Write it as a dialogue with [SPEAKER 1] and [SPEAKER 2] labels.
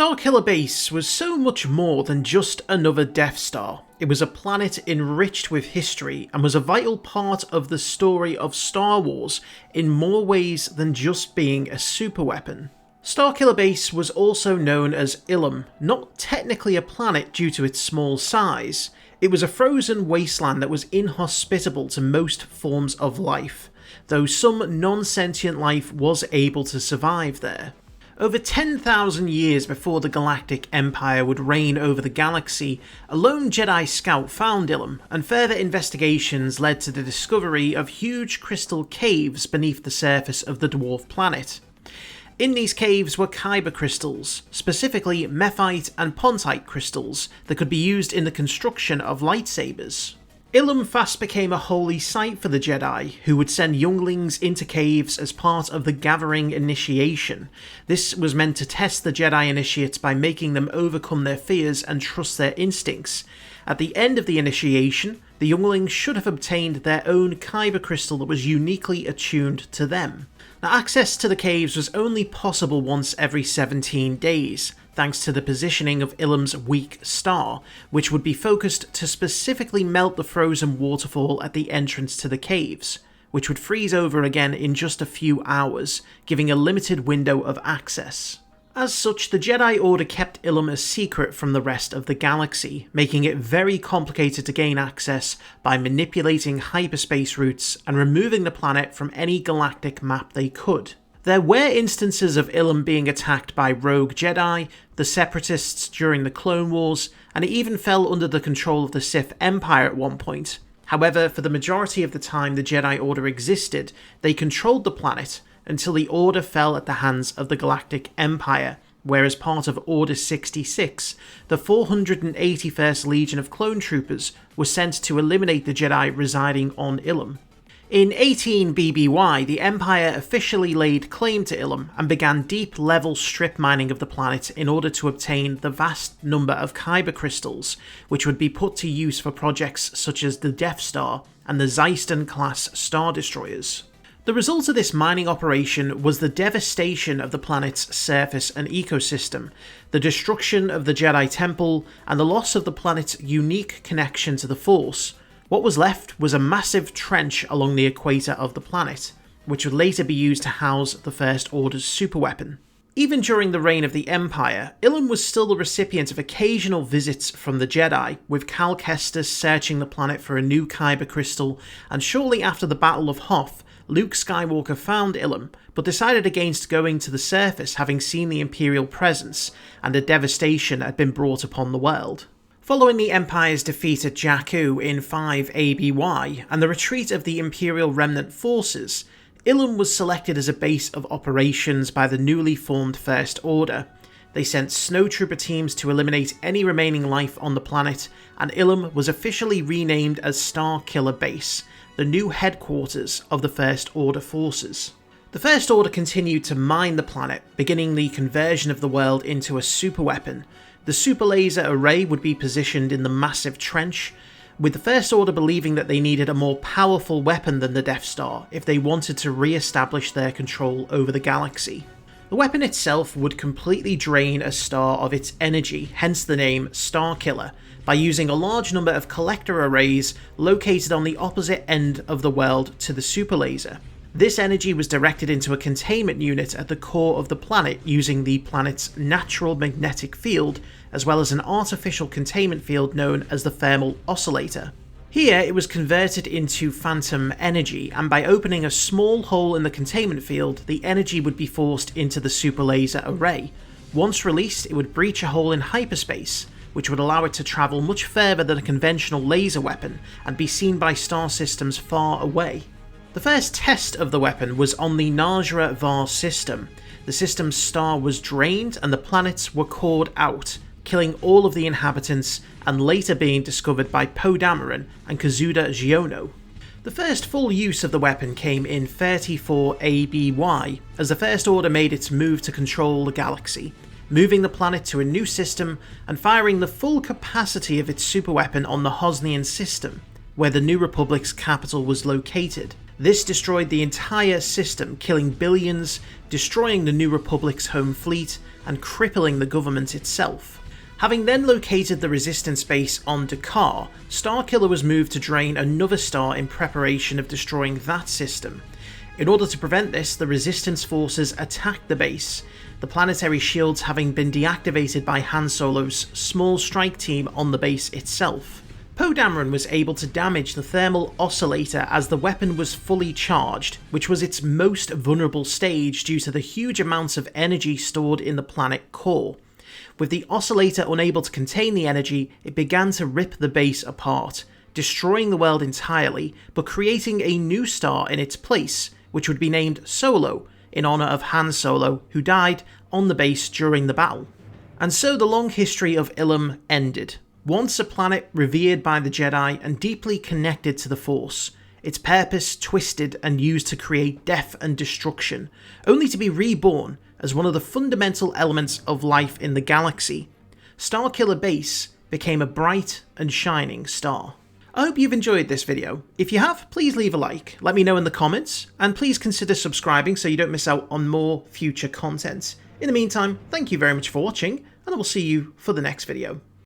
[SPEAKER 1] Starkiller Base was so much more than just another Death Star. It was a planet enriched with history and was a vital part of the story of Star Wars in more ways than just being a superweapon. Starkiller Base was also known as Ilum, not technically a planet due to its small size. It was a frozen wasteland that was inhospitable to most forms of life, though some non-sentient life was able to survive there. Over 10,000 years before the Galactic Empire would reign over the galaxy, a lone Jedi scout found Ilum, and further investigations led to the discovery of huge crystal caves beneath the surface of the dwarf planet. In these caves were kyber crystals, specifically mephite and pontite crystals that could be used in the construction of lightsabers. Ilum fast became a holy site for the Jedi, who would send younglings into caves as part of the Gathering initiation. This was meant to test the Jedi initiates by making them overcome their fears and trust their instincts. At the end of the initiation, the younglings should have obtained their own kyber crystal that was uniquely attuned to them. Now, access to the caves was only possible once every 17 days, thanks to the positioning of Ilum's weak star, which would be focused to specifically melt the frozen waterfall at the entrance to the caves, which would freeze over again in just a few hours, giving a limited window of access. As such, the Jedi Order kept Ilum a secret from the rest of the galaxy, making it very complicated to gain access by manipulating hyperspace routes and removing the planet from any galactic map they could. There were instances of Ilum being attacked by rogue Jedi, the Separatists during the Clone Wars, and it even fell under the control of the Sith Empire at one point. However, for the majority of the time the Jedi Order existed, they controlled the planet, until the Order fell at the hands of the Galactic Empire, where as part of Order 66, the 481st Legion of Clone Troopers were sent to eliminate the Jedi residing on Ilum. In 18 BBY, the Empire officially laid claim to Ilum and began deep-level strip mining of the planet in order to obtain the vast number of kyber crystals, which would be put to use for projects such as the Death Star and the Zeiston-class Star Destroyers. The result of this mining operation was the devastation of the planet's surface and ecosystem, the destruction of the Jedi Temple, and the loss of the planet's unique connection to the Force. What was left was a massive trench along the equator of the planet, which would later be used to house the First Order's superweapon. Even during the reign of the Empire, Ilum was still the recipient of occasional visits from the Jedi, with Cal Kestis searching the planet for a new kyber crystal, and shortly after the Battle of Hoth, Luke Skywalker found Ilum, but decided against going to the surface, having seen the Imperial presence, and a devastation had been brought upon the world. Following the Empire's defeat at Jakku in 5 ABY, and the retreat of the Imperial remnant forces, Ilum was selected as a base of operations by the newly formed First Order. They sent snowtrooper teams to eliminate any remaining life on the planet, and Ilum was officially renamed as Starkiller Base, the new headquarters of the First Order forces. The First Order continued to mine the planet, beginning the conversion of the world into a superweapon. The super laser array would be positioned in the massive trench, with the First Order believing that they needed a more powerful weapon than the Death Star if they wanted to re-establish their control over the galaxy. The weapon itself would completely drain a star of its energy, hence the name Starkiller, by using a large number of collector arrays located on the opposite end of the world to the super laser. This energy was directed into a containment unit at the core of the planet using the planet's natural magnetic field, as well as an artificial containment field known as the thermal oscillator. Here it was converted into phantom energy, and by opening a small hole in the containment field, the energy would be forced into the super laser array. Once released, it would breach a hole in hyperspace, which would allow it to travel much further than a conventional laser weapon and be seen by star systems far away. The first test of the weapon was on the Najra Var system. The system's star was drained and the planets were cored out, killing all of the inhabitants and later being discovered by Poe Dameron and Kazuda Xiono. The first full use of the weapon came in 34 ABY, as the First Order made its move to control the galaxy, moving the planet to a new system and firing the full capacity of its superweapon on the Hosnian system, where the New Republic's capital was located. This destroyed the entire system, killing billions, destroying the New Republic's home fleet, and crippling the government itself. Having then located the resistance base on Dakar, Starkiller was moved to drain another star in preparation of destroying that system. In order to prevent this, the resistance forces attacked the base, the planetary shields having been deactivated by Han Solo's small strike team on the base itself. Poe Dameron was able to damage the thermal oscillator as the weapon was fully charged, which was its most vulnerable stage due to the huge amounts of energy stored in the planet core. With the oscillator unable to contain the energy, it began to rip the base apart, destroying the world entirely, but creating a new star in its place, which would be named Solo, in honour of Han Solo, who died on the base during the battle. And so the long history of Ilum ended. Once a planet revered by the Jedi and deeply connected to the Force, its purpose twisted and used to create death and destruction, only to be reborn as one of the fundamental elements of life in the galaxy. Starkiller Base became a bright and shining star. I hope you've enjoyed this video. If you have, please leave a like, let me know in the comments, and please consider subscribing so you don't miss out on more future content. In the meantime, thank you very much for watching, and I will see you for the next video.